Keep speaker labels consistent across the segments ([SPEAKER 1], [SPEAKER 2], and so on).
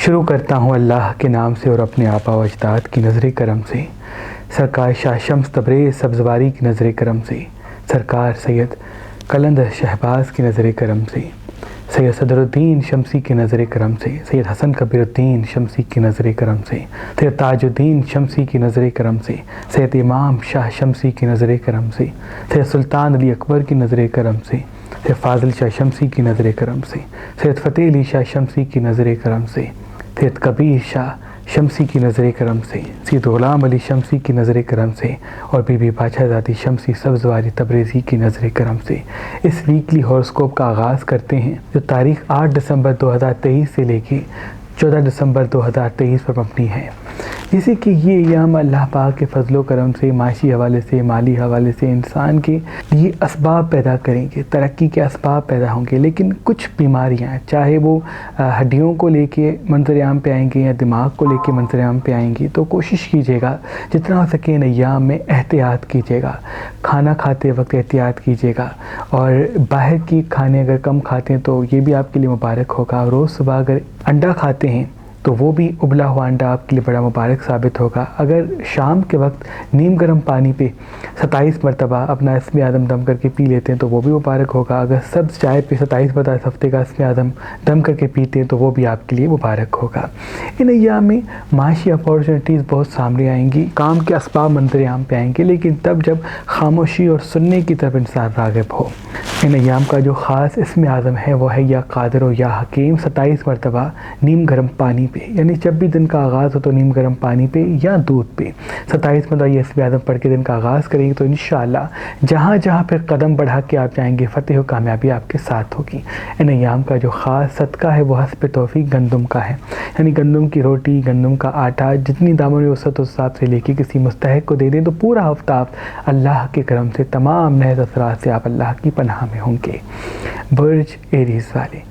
[SPEAKER 1] शुरू करता हूँ अल्लाह के नाम से और अपने आपा व अजदाद की नज़र करम से, सरकार शाह शम्स तबरेज़ सब्ज़वारी की नज़र करम से, सरकार सैयद कलंदर शहबाज की नज़र करम से, सैयद सदरुद्दीन शमसी की नज़र करम से, सैयद हसन कबीरुद्दीन शमसी की नज़र करम से, सैयद ताजुद्दीन शमसी की नज़र करम से, सैयद इमाम शाह शमसी की नज़र करम से, सैयद सुल्तान अली अकबर की नज़र करम से, सैयद फ़ाज़िल शाह शमसी की नज़र करम से, सैयद फ़तेह अली शाह शमसी की नज़र करम से, सैयद कबीर शाह शमसी की नज़र करम से, सैयद ग़ुलाम अली शमसी की नज़र करम से और बीबी बादशाहज़ादी शमसी सब्ज़वारी तबरेज़ी की नज़र करम से इस वीकली हॉरोस्कोप का आगाज़ करते हैं, जो तारीख़ 8 दिसंबर 2023 से लेके 14 दिसंबर 2023 पर मबनी है। जैसे कि ये अय्याम अल्लाह पाक के फजलो करम से माशी हवाले से, माली हवाले से इंसान के लिए असबाब पैदा करेंगे, तरक्की के असबाब पैदा होंगे, लेकिन कुछ बीमारियां चाहे वो हड्डियों को लेके मंजर-ए-आम पे आएंगी या दिमाग को लेके मंजर-ए-आम पे आएंगी, तो कोशिश कीजिएगा जितना हो सके इन अय्याम में एहतियात कीजिएगा, खाना खाते वक्त एहतियात कीजिएगा और बाहर की खाने अगर कम खाते हैं तो ये भी आपके लिए मुबारक होगा। रोज़ सुबह अगर अंडा खाते हैं तो वो भी उबला हुआ अंडा आपके लिए बड़ा मुबारक साबित होगा। अगर शाम के वक्त नीम गर्म पानी पे 27 मरतबा अपना इसमें आदम दम करके पी लेते हैं तो वो भी मुबारक होगा। अगर सब्ज़ चाय पे 27 मरतबा इस हफ्ते का इसमें आदम दम करके पीते हैं तो वो भी आपके लिए मुबारक होगा। इन अय्याम में माशी अपॉर्चुनिटीज़ बहुत सामने आएंगी, काम के असबाब मंजर-ए-आम पे आएंगे, लेकिन तब जब खामोशी और सुनने की तरफ इंसान राग़िब हो। इन अय्याम का जो ख़ास इसमें आदम है वो है या कादिर या हकीम। 27 मरतबा नीम गर्म पानी पे, यानी जब भी दिन का आगाज़ हो तो नीम गर्म पानी पे या दूध पे 27 मरतबा ये इसमें आदम पढ़ के दिन का आगाज़ करेंगे तो इंशाअल्लाह जहाँ जहाँ फिर कदम बढ़ा के आप जाएंगे फतेह और कामयाबी आपके साथ होगी। इन अय्याम का जो ख़ास सदका है वो हस्ब तौफ़ीक गंदम का है, यानी गंदम की रोटी, गंदम का आटा जितनी दामन वसअत उस हिसाब से लेके किसी मुस्तहिक को दे दें तो पूरा हफ्ता आप अल्लाह के करम से तमाम नहज़ असरात से आप अल्लाह की पनाह में होंगे। बुर्ज एरीज़ वाले,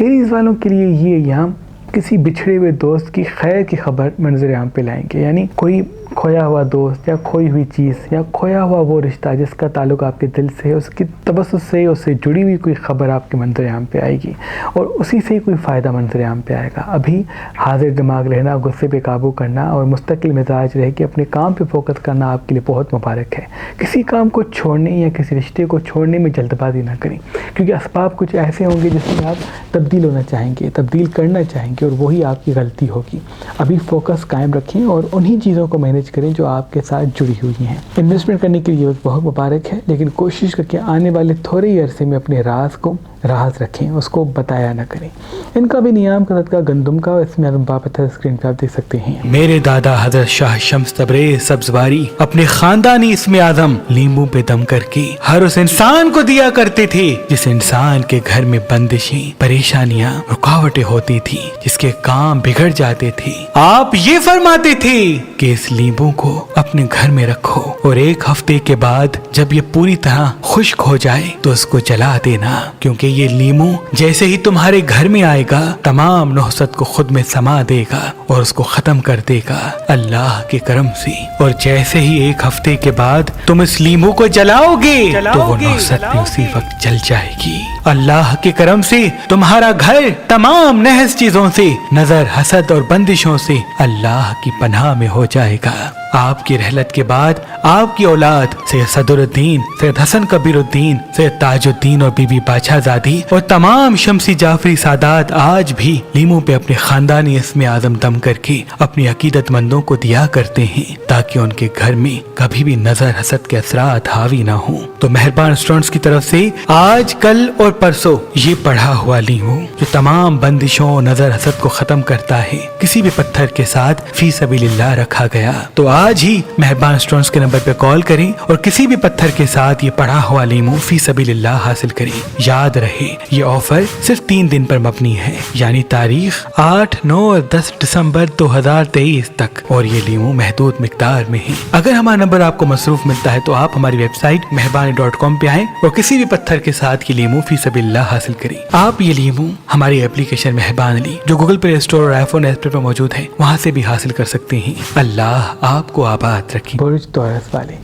[SPEAKER 1] एरीज़ वालों के लिए ये अय्याम किसी बिछड़े हुए दोस्त की खैर की खबर मंजर-ए-आम पे लाएंगे, यानी कोई खोया हुआ दोस्त या खोई हुई चीज़ या खोया हुआ वो रिश्ता जिसका ताल्लुक़ आपके दिल से है, उसकी तबस्सुस से उससे जुड़ी हुई कोई ख़बर आपके मंजर-ए-आम पे आएगी और उसी से कोई फ़ायदा मंजर-ए-आम पे आएगा। अभी हाजिर दिमाग रहना, गुस्से पे काबू करना और मुस्तकिल मिजाज रह के अपने काम पे फोकस करना आपके लिए बहुत मुबारक है। किसी काम को छोड़ने या किसी रिश्ते को छोड़ने में जल्दबाजी ना करें, क्योंकि असबाब कुछ ऐसे होंगे जिसमें आप तब्दील होना चाहेंगे, तब्दील करना चाहेंगे और वही आपकी गलती होगी। अभी फोकस कायम रखें और उन्हीं चीज़ों को मैनेज करें जो आपके साथ जुड़ी हुई हैं। इन्वेस्टमेंट करने के लिए बहुत मुबारक है, लेकिन कोशिश करके आने वाले थोड़े ही अरसे में अपने राज को राज रखें, उसको बताया ना करें। इनका भी नियाम का सदका गंदम का, इसमें आदम बापत है, स्क्रीन पे आप देख सकते हैं।
[SPEAKER 2] मेरे दादा हजरत शाह शम्स तबरेज़ सब्ज़वारी अपने खानदानी इसमें आदम नींबू पे दम करके हर उस इंसान को दिया करते थे जिस इंसान के घर में बंदिशें, परेशानियां, रुकावटें होती थी, जिसके काम बिगड़ जाते थे। आप ये फरमाते थे कि इस नींबू को अपने घर में रखो और एक हफ्ते के बाद जब ये पूरी तरह खुश्क हो जाए तो उसको जला देना, क्योंकि ये लीमू जैसे ही तुम्हारे घर में आएगा तमाम नौसत को खुद में समा देगा और उसको खत्म कर देगा अल्लाह के करम से। और जैसे ही एक हफ्ते के बाद तुम इस लीमू को जलाओगे तो वो नौसत भी उसी वक्त जल जाएगी। अल्लाह के करम से तुम्हारा घर तमाम नहस चीजों से, नजर, हसद और बंदिशों से अल्लाह की पनाह में हो जाएगा। आपकी रहलत के बाद आपकी औलाद सैयद सदरुद्दीन, सैयद हसन कबीरुद्दीन, सैयद ताजुद्दीन और बीबी बादशाहज़ादी और तमाम शमसी जाफरी सादात आज भी लीमू पे अपने खानदानी इसमें आदम दम करके अपनी अकीदतमंदों को दिया करते हैं ताकि उनके घर में कभी भी नजर हसद के असरात हावी ना हो। तो मेहरबान स्टूडेंट्स की तरफ से आज, कल और परसों ये पढ़ा हुआ लीमू जो तमाम बंदिशों, नजर हसद को खत्म करता है, किसी भी पत्थर के साथ फी सबीलिल्लाह रखा गया। तो आज ही मेहरबान स्टूडेंट्स के नंबर पे कॉल करें और किसी भी पत्थर के साथ ये पढ़ा हुआ लीमू फी सबीलिल्लाह हासिल करें। याद रहे ये ऑफर सिर्फ 3 दिन पर मबनी है, यानी तारीख 8, 9 और 10 दिसंबर 2023 तक, और ये लीमू महदूद मिकदार में है। अगर हमारा नंबर आपको मसरूफ मिलता है तो आप हमारी वेबसाइट मेहरबानी.com पे आएं और किसी भी पत्थर के साथ ये लीमू फी सबीलिल्लाह हासिल करें। आप ये लीमू हमारी एप्लीकेशन मेहरबान अली जो गूगल प्ले स्टोर और आईफोन ऐप पर मौजूद है वहाँ से भी हासिल कर सकते हैं। अल्लाह आपको आबाद रखें।
[SPEAKER 1] बुर्ज तौरस वाले,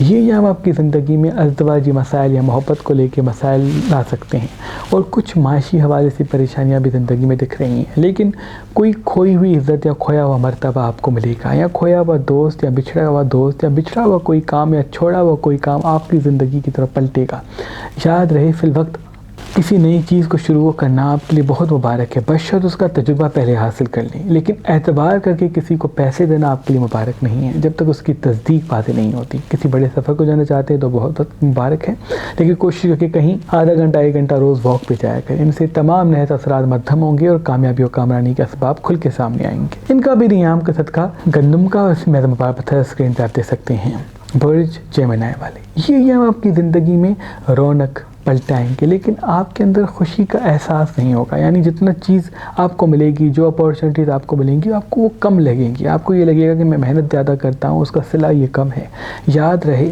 [SPEAKER 1] ये अय्याम आपकी ज़िंदगी में अज़दवाजी मसाइल या मोहब्बत को लेके मसाइल ला सकते हैं और कुछ माशी हवाले से परेशानियां भी ज़िंदगी में दिख रही हैं, लेकिन कोई खोई हुई इज़्ज़त या खोया हुआ मर्तबा आपको मिलेगा, या खोया हुआ दोस्त या बिछड़ा हुआ कोई काम या छोड़ा हुआ कोई काम आपकी ज़िंदगी की तरफ पलटेगा। याद रहे फिल वक्त किसी नई चीज़ को शुरू करना आपके लिए बहुत मुबारक है, बशर्त उसका तजुर्बा पहले हासिल कर लें, लेकिन एतबार करके किसी को पैसे देना आपके लिए मुबारक नहीं है जब तक उसकी तस्दीक वाज़ेह नहीं होती। किसी बड़े सफ़र को जाना चाहते हैं तो बहुत मुबारक है, लेकिन कोशिश करके कहीं आधा घंटा 1 घंटा रोज़ वॉक पे जाया करें। इनसे तमाम नहत असरात मध्यम होंगे और कामयाबी और कामरानी के असबाब खुल के सामने आएंगे। इनका भी नियाम का सदका गंदम का और इसमें मुबारक पत्थर स्क्रीन पर आप देख सकते हैं। बुर्ज जेमिनी वाले ये अय्याम आपकी ज़िंदगी में रौनक पलटाएंगे, लेकिन आपके अंदर खुशी का एहसास नहीं होगा। यानी जितना चीज़ आपको मिलेगी, जो अपॉर्चुनिटीज़ आपको मिलेंगी, आपको वो कम लगेंगी। आपको ये लगेगा कि मैं मेहनत ज़्यादा करता हूँ, उसका सिला ये कम है। याद रहे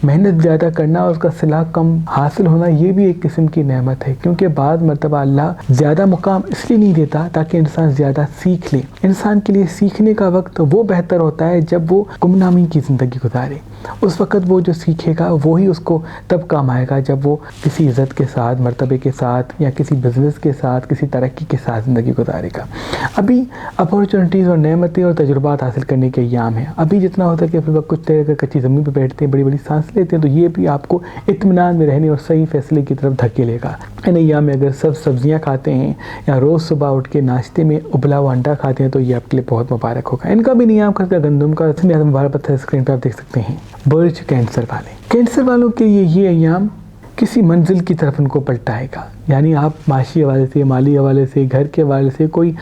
[SPEAKER 1] मेहनत ज़्यादा करना और उसका सिला कम हासिल होना ये भी एक किस्म की नेमत है, क्योंकि बाद मरतबा अल्लाह ज़्यादा मुकाम इसलिए नहीं देता ताकि इंसान ज़्यादा सीख ले। इंसान के लिए सीखने का वक्त वो बेहतर होता है जब वो गुमनामी की ज़िंदगी गुजारे। उस वक़्त वो जो सीखेगा वही उसको तब काम आएगा जब वो किसी इज़्ज़त के साथ, मर्तबे के साथ या किसी बिज़नेस के साथ, किसी तरक्की के साथ ज़िंदगी गुजारेगा। अभी अपॉर्चुनिटीज़ और नेमतें और तजुर्बात हासिल करने के अय्याम हैं। अभी जितना होता है कि फिर कुछ देर अगर कच्ची ज़मीन पर बैठते हैं, बड़ी बड़ी सांस लेते हैं, तो ये भी आपको इत्मीनान में रहने और सही फैसले की तरफ धकेलेगा। इन अय्याम में अगर सब सब्ज़ियाँ खाते हैं या रोज़ सुबह उठ के नाश्ते में उबला हुआ अंडा खाते हैं तो ये आपके लिए बहुत मुबारक होगा। इनका भी नियाम का गंदम का मुबारक पत्थर स्क्रीन पर आप देख सकते हैं। बुर्ज कैंसर वालों के लिए ये अय्याम किसी मंजिल की तरफ उनको पलटाएगा। यानी आप माशी हवाले से, माली हवाले से, घर के हवाले से कोई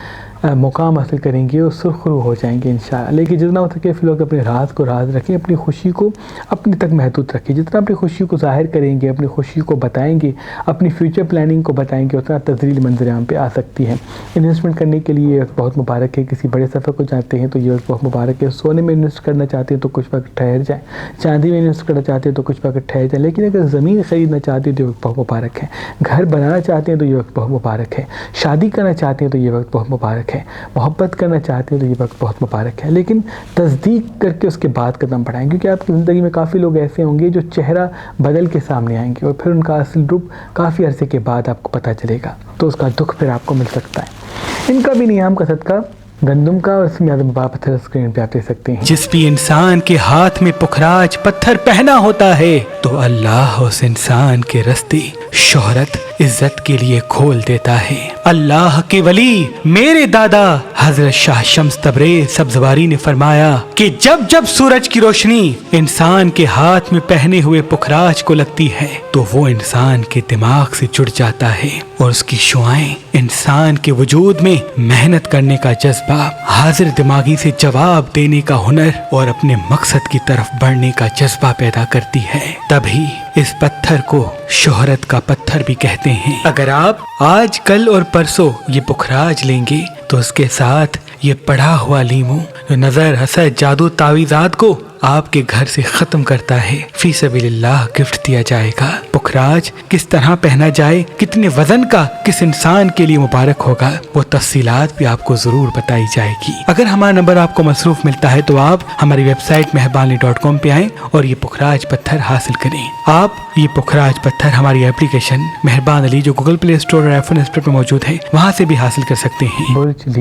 [SPEAKER 1] मुकाम हासिल करेंगे और सुरखरू हो जाएंगे इंशाअल्लाह। लेकिन जितना हो सके फिर लोग अपने राज को राज रखें, अपनी खुशी को अपने तक महदूद रखें। जितना अपनी खुशी को ज़ाहिर करेंगे, अपनी खुशी को बताएंगे, अपनी फ्यूचर प्लानिंग को बताएंगे, उतना तज़लील मंजर आम पे आ सकती है। इन्वेस्टमेंट करने के लिए बहुत मुबारक है। किसी बड़े सफ़र को चाहते हैं तो ये वक्त बहुत मुबारक है। सोने में इन्वेस्ट करना चाहते हैं तो कुछ वक्त ठहर जाए, चांदी में इन्वेस्ट करना चाहते हैं तो कुछ वक्त ठहर जाए। लेकिन अगर ज़मीन ख़रीदना चाहते हैं तो ये वक्त बहुत मुबारक है। घर बनाना चाहते हैं तो ये वक्त बहुत मुबारक है। शादी करना चाहते हैं तो ये वक्त बहुत मुबारक है। मोहब्बत करना चाहते हैं तो ये वक्त बहुत मुबारक है। लेकिन तस्दीक करके उसके बाद कदम बढ़ाएं, क्योंकि आपकी ज़िंदगी में काफ़ी लोग ऐसे होंगे जो चेहरा बदल के सामने आएंगे और फिर उनका असल रूप काफ़ी अरसे के बाद आपको पता चलेगा, तो उसका दुख फिर आपको मिल सकता है। इनका भी नियाम का सदका गंदम का और इसमें पत्थर स्क्रीन पे आप देख सकते हैं।
[SPEAKER 2] जिस भी इंसान के हाथ में पुखराज पत्थर पहना होता है तो अल्लाह उस इंसान के रास्ते शोहरत इज्जत के लिए खोल देता है। अल्लाह के वली मेरे दादा हजरत शाह शम्स तबरेज़ सब्ज़वारी ने फरमाया कि जब जब सूरज की रोशनी इंसान के हाथ में पहने हुए पुखराज को लगती है तो वो इंसान के दिमाग से जुड़ जाता है और उसकी शुआएं इंसान के वजूद में मेहनत करने का जज्बा, हाजिर दिमागी से जवाब देने का हुनर और अपने मकसद की तरफ बढ़ने का जज्बा पैदा करती है। तभी इस पत्थर को शोहरत का पत्थर भी कहते हैं। अगर आप आज, कल और परसों ये पुखराज लेंगे तो उसके साथ ये पड़ा हुआ लीमू जो नजर, हसद, जादू, तावीज़ात को आपके घर से खत्म करता है, फी सबीलिल्लाह गिफ्ट दिया जाएगा। पुखराज किस तरह पहना जाए, कितने वजन का, किस इंसान के लिए मुबारक होगा, वो तफसीलात भी आपको जरूर बताई जाएगी। अगर हमारा नंबर आपको मसरूफ मिलता है तो आप हमारी वेबसाइट मेहरबानी.com पे आएं और ये पुखराज पत्थर हासिल करें। आप ये पुखराज पत्थर हमारी एप्लीकेशन मेहरबान अली जो गूगल प्ले स्टोर और iPhone स्टोर पर मौजूद है वहाँ से भी हासिल कर सकते हैं।
[SPEAKER 1] बुर्ज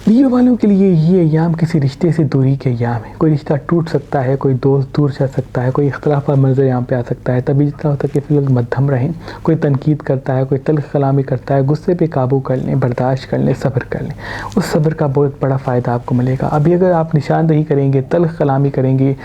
[SPEAKER 1] लियो वालों के लिए ये अय्याम किसी रिश्ते से दूरी के अय्याम है। कोई रिश्ता टूट सकता है, कोई दोस्त दूर जा सकता है, कोई इख्तलाफ का मंजर यहाँ पे आ सकता है। तभी जितना होता है कि फिर लोग मध्यम रहें। कोई तनकीद करता है, कोई तल्ख कलामी करता है, गुस्से पे काबू कर लें, बर्दाश्त कर लें, सब्र कर लें। उस सब्र का बहुत बड़ा फ़ायदा आपको मिलेगा। अभी अगर आप निशानदही करेंगे, तल्ख कलामी करेंगे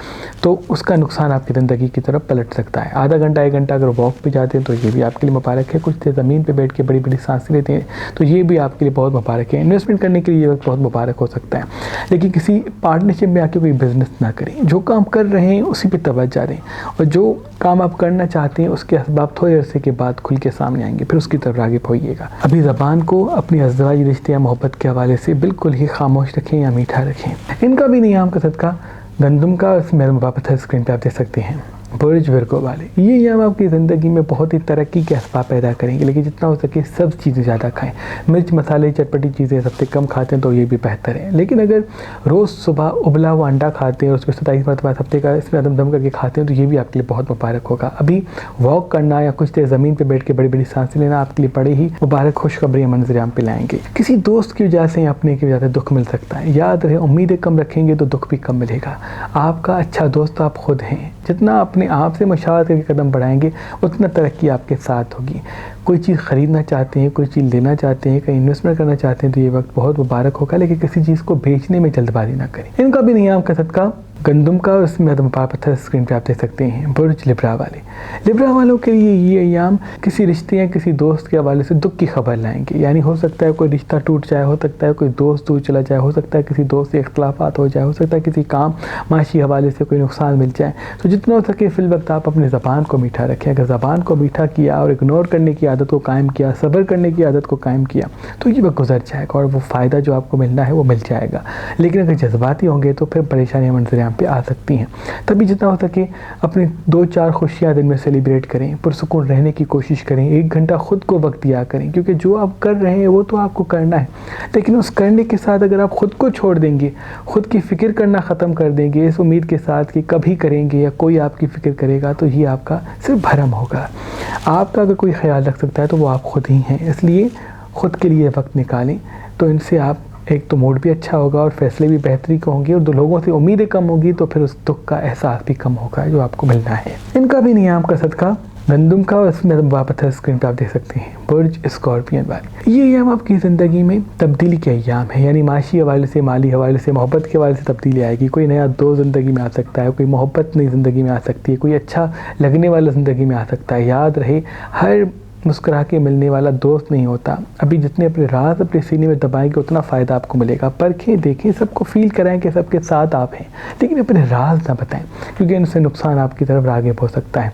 [SPEAKER 1] तो उसका नुकसान आपकी ज़िंदगी की तरफ पलट सकता है। आधा घंटा 1 घंटा अगर वॉक पे जाते हैं तो ये भी आपके लिए मुबारक है। कुछ देर ज़मीन पर बैठ के बड़ी बड़ी सांसें लेते हैं तो ये भी आपके लिए बहुत मुबारक है। इन्वेस्टमेंट करने के लिए ये वक्त बहुत मुबारक हो सकता है। लेकिन किसी पार्टनरशिप में आके कोई बिजनेस ना करें। जो काम कर रहे हैं उसी पे तवज्जो दें और जो काम आप करना चाहते हैं उसके असबाब थोड़े अरसे के बाद खुल के सामने आएंगे, फिर उसकी तरफ राग़िब होइएगा। अभी ज़बान को अपनी अज़दवाजी रिश्ते या मोहब्बत के हवाले से बिल्कुल ही खामोश रखें या मीठा रखें। इनका भी नियाम का सदका गंदम का इसमें पत्थर स्क्रीन पर आप देख सकते हैं। बुर्ज विर्गो वाले, ये अय्याम आपकी ज़िंदगी में बहुत ही तरक्की के असबाब पैदा करेंगे, लेकिन जितना हो सके सब चीज़ें ज़्यादा खाएं। मिर्च मसाले चटपटी चीज़ें सबसे कम खाते हैं तो ये भी बेहतर है, लेकिन अगर रोज़ सुबह उबला हुआ अंडा खाते हैं और उसमें 27 मरतबा हफ्ते का इसमें दम करके खाते हैं तो ये भी आपके लिए बहुत मुबारक होगा। अभी वॉक करना या कुछ देर ज़मीन पर बैठ के बड़ी बड़ी सांसें लेना आपके लिए बड़े ही मुबारक खुशखबरी मंजर आम पे लाएंगे। किसी दोस्त की वजह से या अपने की वजह से दुख मिल सकता है, याद रहे उम्मीदें कम रखेंगे तो दुख भी कम मिलेगा। आपका अच्छा दोस्त आप खुद हैं, जितना अपने आप से मशावरत करके कदम बढ़ाएंगे उतना तरक्की आपके साथ होगी। कोई चीज़ ख़रीदना चाहते हैं, कोई चीज़ लेना चाहते हैं, कहीं इन्वेस्टमेंट करना चाहते हैं तो ये वक्त बहुत मुबारक होगा, लेकिन किसी चीज़ को बेचने में जल्दबाजी ना करें। इनका भी नियम का सदका गंदम का, उसमें पत्थर स्क्रीन पे आप देख सकते हैं। बुर्ज लिब्रा वाले, लिब्रा वालों के लिए ये अय्याम किसी रिश्ते या किसी दोस्त के हवाले से दुख की खबर लाएंगे। यानी हो सकता है कोई रिश्ता टूट जाए, हो सकता है कोई दोस्त दूर चला जाए, हो सकता है किसी दोस्त से इख्तलाफात हो जाए, हो सकता है किसी काम माशी हवाले से कोई नुकसान मिल जाए। तो जितना हो सके फिल वक्त आप अपनी ज़बान को मीठा रखें। अगर ज़बान को मीठा किया और इग्नोर करने की आदत को कायम किया, सब्र करने की आदत को कायम किया तो ये वक्त गुजर जाएगा और वो फ़ायदा जो आपको मिलना है वो मिल जाएगा। लेकिन अगर जज्बाती होंगे तो फिर परेशानियाँ मंजर आम पे आ सकती हैं। तभी जितना हो सके अपनी 2-4 खुशियाँ दिन में सेलिब्रेट करें, पुरसुकून रहने की कोशिश करें, 1 घंटा खुद को वक्त दिया करें, क्योंकि जो आप कर रहे हैं वो तो आपको करना है, लेकिन उस करने के साथ अगर आप खुद को छोड़ देंगे, खुद की फ़िक्र करना ख़त्म कर देंगे इस उम्मीद के साथ कि कभी करेंगे या कोई आपकी फ़िक्र करेगा, तो ये आपका सिर्फ भरम होगा। आपका अगर कोई ख्याल रख सकता है तो वो आप खुद ही हैं, इसलिए ख़ुद के लिए वक्त निकालें। तो इनसे आप एक तो मूड भी अच्छा होगा और फैसले भी बेहतरी के होंगे और 2 लोगों से उम्मीदें कम होगी तो फिर उस दुख का एहसास भी कम होगा जो आपको मिलना है। इनका भी नियम का सदका गंदम का, और इसमें पत्थर स्क्रीन पे आप देख सकते हैं। बुर्ज स्कॉर्पियन वाले, ये अय्याम आपकी ज़िंदगी में तब्दीली के अय्याम है, यानी माशी हवाले से, माली हवाले से, मोहब्बत के हवाले से तब्दीली आएगी। कोई नया दोस्त ज़िंदगी में आ सकता है, कोई मोहब्बत नई ज़िंदगी में आ सकती है, कोई अच्छा लगने वाला ज़िंदगी में आ सकता है। याद रहे हर मुस्कुरा के मिलने वाला दोस्त नहीं होता। अभी जितने अपने राज अपने सीने में दबाएंगे उतना फ़ायदा आपको मिलेगा। परखें, देखें, सबको फील कराएं कि सबके साथ आप हैं, लेकिन अपने राज ना बताएं, क्योंकि इनसे नुकसान आपकी तरफ राग़िब हो सकता है।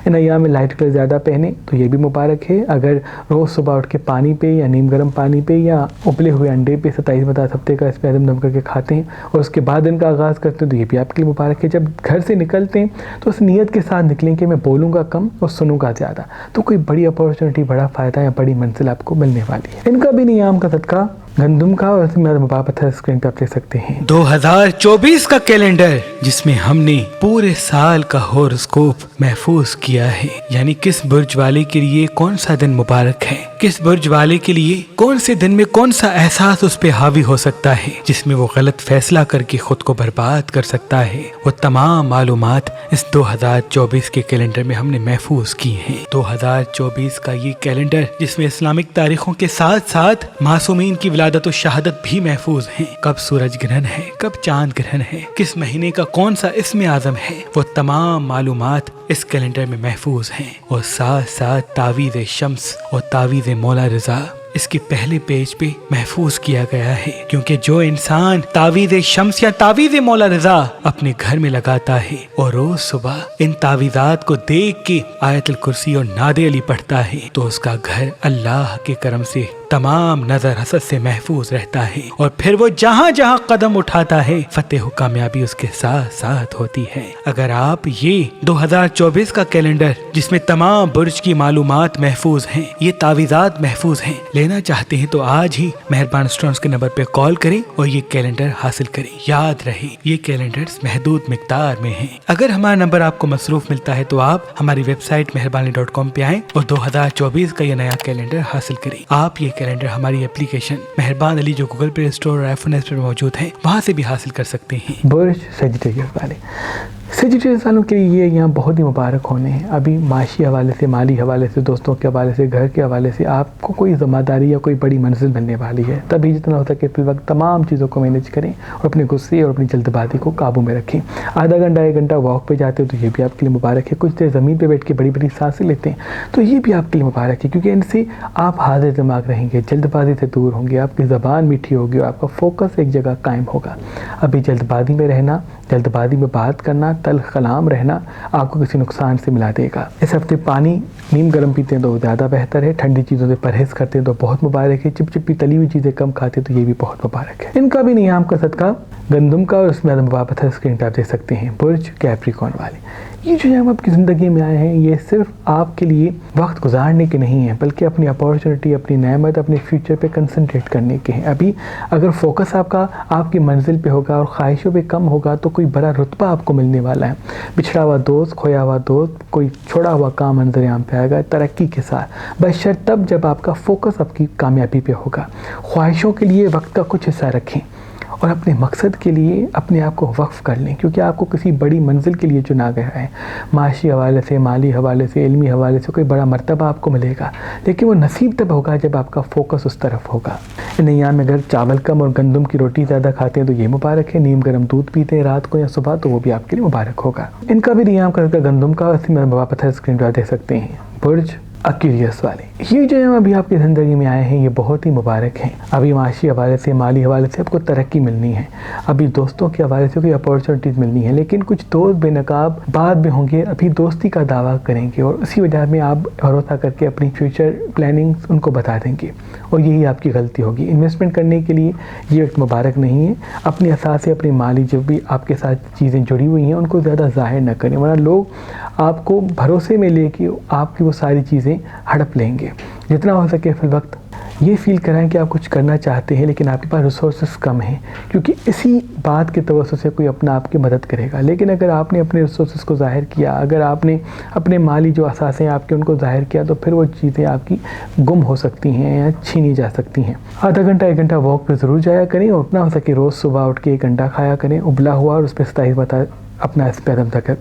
[SPEAKER 1] इन अय्याम में लाइट कलर ज़्यादा पहने तो ये भी मुबारक है। अगर रोज़ सुबह उठ के पानी पे या नीम गर्म पानी पे या उबले हुए अंडे पे 27 हफ्ते का इसमें दम करके खाते हैं और उसके बाद इनका आगाज़ करते हैं तो ये भी आपके लिए मुबारक है। जब घर से निकलते हैं तो उस नीयत के साथ निकलें कि मैं बोलूँगा कम और सुनूँगा ज़्यादा, तो कोई बड़ी अपॉर्चुनिटी, बड़ा फ़ायदा या बड़ी मंजिल आपको मिलने वाली है। इनका भी नियम का सदका गंदम का, और इसमें पत्थर स्क्रीन पे आप देख सकते हैं।
[SPEAKER 2] 2024 का कैलेंडर जिसमें हमने पूरे साल का हॉरोस्कोप महफूज किया है, यानी किस बुर्ज वाले के लिए कौन सा दिन मुबारक है, किस बुर्ज वाले के लिए कौन से दिन में कौन सा एहसास उस पे हावी हो सकता है जिसमें वो गलत फैसला करके खुद को बर्बाद कर सकता है। वो तमाम मालूमात इस 2024 के कैलेंडर में हमने महफूज की हैं। 2024 का ये कैलेंडर जिसमें इस्लामिक तारीखों के साथ साथ मासूमीन की विलादत और शहादत भी महफूज हैं। कब सूरज ग्रहण है, कब चांद ग्रहण है, किस महीने का कौन सा इसमें आज़म है, वो तमाम मालूमात इस कैलेंडर में महफूज हैं। और साथ साथ तावीज़ शम्स और तावीज़ मौला रज़ा इसके पहले पेज पे महफूज किया गया है, क्योंकि जो इंसान तावीज़ शम्स या तावीज़ मौला रज़ा अपने घर में लगाता है और रोज सुबह इन तावीज़ात को देख के आयतुल कुर्सी और नादे अली पढ़ता है तो उसका घर अल्लाह के करम से तमाम नजर हसद से महफूज रहता है और फिर वो जहाँ जहाँ कदम उठाता है फतेह कामयाबी उसके साथ साथ होती है। अगर आप ये 2024 का कैलेंडर जिसमें तमाम बुर्ज की मालूमात महफूज हैं, ये तावीज़ात महफूज हैं, लेना चाहते हैं तो आज ही मेहरबान स्टोन्स के नंबर पे कॉल करें और ये कैलेंडर हासिल करें। याद रहे ये कैलेंडर्स महदूद मिकदार में हैं। अगर हमारा नंबर आपको मसरूफ मिलता है तो आप हमारी वेबसाइट मेहरबानी.com पे आएं और 2024 का ये नया कैलेंडर हासिल करें। आप ये कैलेंडर हमारी एप्लीकेशन मेहरबान अली जो गूगल प्ले स्टोर और iPhone पर मौजूद है वहाँ से भी हासिल कर सकते हैं।
[SPEAKER 1] बुर्ज सजिटेरियस वाले, सजिटेरियस वालों के लिए यहाँ बहुत ही मुबारक होने हैं। अभी माशी हवाले से, माली हवाले से, दोस्तों के हवाले से, घर के हवाले से आपको कोई ज़िम्मेदारी या कोई बड़ी मंजिल मिलने वाली है। तभी जितना हो सके फिर वक्त तमाम चीज़ों को मैनेज करें और अपने गुस्से और अपनी जल्दबाजी को काबू में रखें। आधा घंटा 1 घंटा वॉक पे जाते हो तो ये भी आपके लिए मुबारक है। कुछ देर ज़मीन पर बैठ के बड़ी बड़ी सांसें लेते हैं तो ये भी आपके लिए मुबारक है, क्योंकि इनसे आप हाजिर दिमाग रहेंगे, जल्दबाजी से दूर होंगे, आपकी ज़बान मीठी होगी और आपका फोकस एक जगह कायम होगा। अभी जल्दबाजी में रहना, जल्दबाजी में बात करना, तल्ख कलाम रहना आपको किसी नुकसान से मिला देगा। इस हफ्ते पानी नीम गर्म पीते हैं तो ज़्यादा बेहतर है। ठंडी चीज़ों से परहेज़ करते हैं तो बहुत मुबारक है। चिपचिपी तली हुई चीज़ें कम खाते हैं तो ये भी बहुत मुबारक है। इनका भी नियम का सदका गंदम का, और उसमें पत्थर स्क्रीन पर आप देख सकते हैं। बुर्ज कैप्रिकॉर्न वाले, ये जो हम आपकी ज़िंदगी में आए हैं ये सिर्फ आपके लिए वक्त गुजारने के नहीं है, बल्कि अपनी अपॉर्चुनिटी, अपनी नेमत, अपने फ्यूचर पे कंसंट्रेट करने के हैं। अभी अगर फोकस आपका आपकी मंजिल पे होगा और ख्वाहिशों पे कम होगा तो कोई बड़ा रुतबा आपको मिलने वाला है। बिछड़ा हुआ दोस्त, खोया हुआ दोस्त, कोई छोड़ा हुआ काम मंजर आम पे आएगा तरक्की के साथ, बशर्ते तब जब आपका फोकस आपकी कामयाबी पे होगा। ख्वाहिशों के लिए वक्त का कुछ हिस्सा रखें और अपने मकसद के लिए अपने आप को वक्फ कर लें, क्योंकि आपको किसी बड़ी मंजिल के लिए चुना गया है। माशी हवाले से, माली हवाले से, इल्मी हवाले से कोई बड़ा मर्तबा आपको मिलेगा, लेकिन वो नसीब तब होगा जब आपका फोकस उस तरफ होगा। इन अय्याम में अगर चावल कम और गंदम की रोटी ज़्यादा खाते हैं तो ये मुबारक है। नीम गर्म दूध पीते हैं रात को या सुबह तो वो भी आपके लिए मुबारक होगा। इनका भी नियाम करके गंदम का पत्थर स्क्रीन पर देख सकते हैं। बुर्ज अक्यूरियस वाले, ये जो है अभी आपकी ज़िंदगी में आए हैं ये बहुत ही मुबारक हैं। अभी माशी हवाले से, माली हवाले से आपको तरक्की मिलनी है, अभी दोस्तों के हवाले से कोई अपॉर्चुनिटीज़ मिलनी है, लेकिन कुछ दोस्त बेनकाब बाद में होंगे, अभी दोस्ती का दावा करेंगे और उसी वजह में आप भरोसा करके अपनी फ्यूचर प्लानिंग उनको बता देंगे और यही आपकी गलती होगी। इन्वेस्टमेंट करने के लिए ये वक्त मुबारक नहीं है। अपनी असासे, अपनी माली जो भी आपके साथ चीज़ें जुड़ी हुई हैं उनको ज़्यादा ज़ाहिर न करें, वरना लोग आपको भरोसे में लेके आपकी वो सारी चीज़ें हड़प लेंगे। जितना हो सके फिल वक्त ये फील कराएं कि आप कुछ करना चाहते हैं लेकिन आपके पास रिसोर्सेज कम हैं, क्योंकि इसी बात के तवज्जो से कोई अपना आपकी मदद करेगा। लेकिन अगर आपने अपने रिसोर्सेज को ज़ाहिर किया, अगर आपने अपने माली जो असासे हैं आपके उनको ज़ाहिर किया, तो फिर वो चीज़ें आपकी गुम हो सकती हैं या छीनी जा सकती हैं। आधा घंटा 1 घंटा वॉक पर ज़रूर जाया करें और उतना हो सके रोज़ सुबह उठ के 1 घंटा खाया करें उबला हुआ और उस पर 27 बता अपना इस पे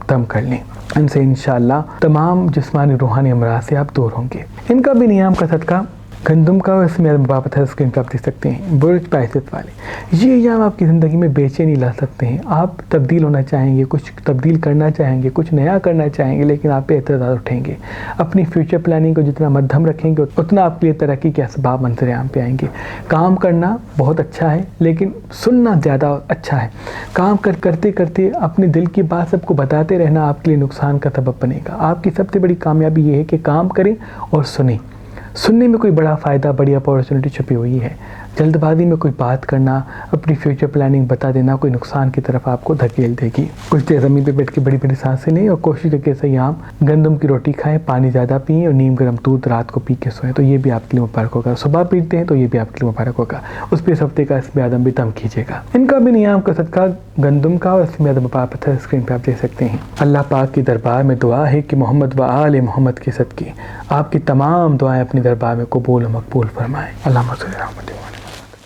[SPEAKER 1] दम कर लें। इनसे इंशाअल्लाह तमाम जिस्मानी रूहानी अमराज से आप दूर होंगे। इनका भी नियाम का सदका गंदम का और इसमें बाबत है स्क्रीन पर आप देख सकते हैं। बुर्ज पैसेत वाले, ये अय्याम आपकी ज़िंदगी में बेचैनी ला सकते हैं। आप तब्दील होना चाहेंगे, कुछ तब्दील करना चाहेंगे, कुछ नया करना चाहेंगे, लेकिन आप पे एतराज़ उठेंगे। अपनी फ्यूचर प्लानिंग को जितना मध्यम रखेंगे उतना आपके लिए तरक्की के असबाब मंजर आम पे आएंगे। काम करना बहुत अच्छा है लेकिन सुनना ज़्यादा अच्छा है। काम करते करते अपने दिल की बात सबको बताते रहना आपके लिए नुकसान का सबब बनेगा। आपकी सबसे बड़ी कामयाबी ये है कि काम करें और सुनें। सुनने में कोई बड़ा फ़ायदा, बड़ी अपॉर्चुनिटी छुपी हुई है। जल्दबाजी में कोई बात करना, अपनी फ्यूचर प्लानिंग बता देना कोई नुकसान की तरफ आपको धकेल देगी। कुछ देर ज़मीन पे बैठ के बड़ी बड़ी सांसें लें और कोशिश करके सही आम गंदम की रोटी खाएं, पानी ज़्यादा पिएं और नीम गर्म दूध रात को पी के सोएं, तो ये भी आपके लिए मुबारक होगा। सुबह पीते हैं तो ये भी आपके लिए मुबारक होगा। उस पर इस हफ्ते का इसमें आदम भी दम कीजिएगा। इनका भी नियाम का सदका गंदम का और इसमें आदम पत्थर स्क्रीन पर आप देख सकते हैं। अल्लाह पाक की दरबार में दुआ है कि मोहम्मद व आले मोहम्मद के सदके आपकी तमाम दुआएं अपनी दरबार में कबूल और मकबूल फरमाएँ। अल्लाह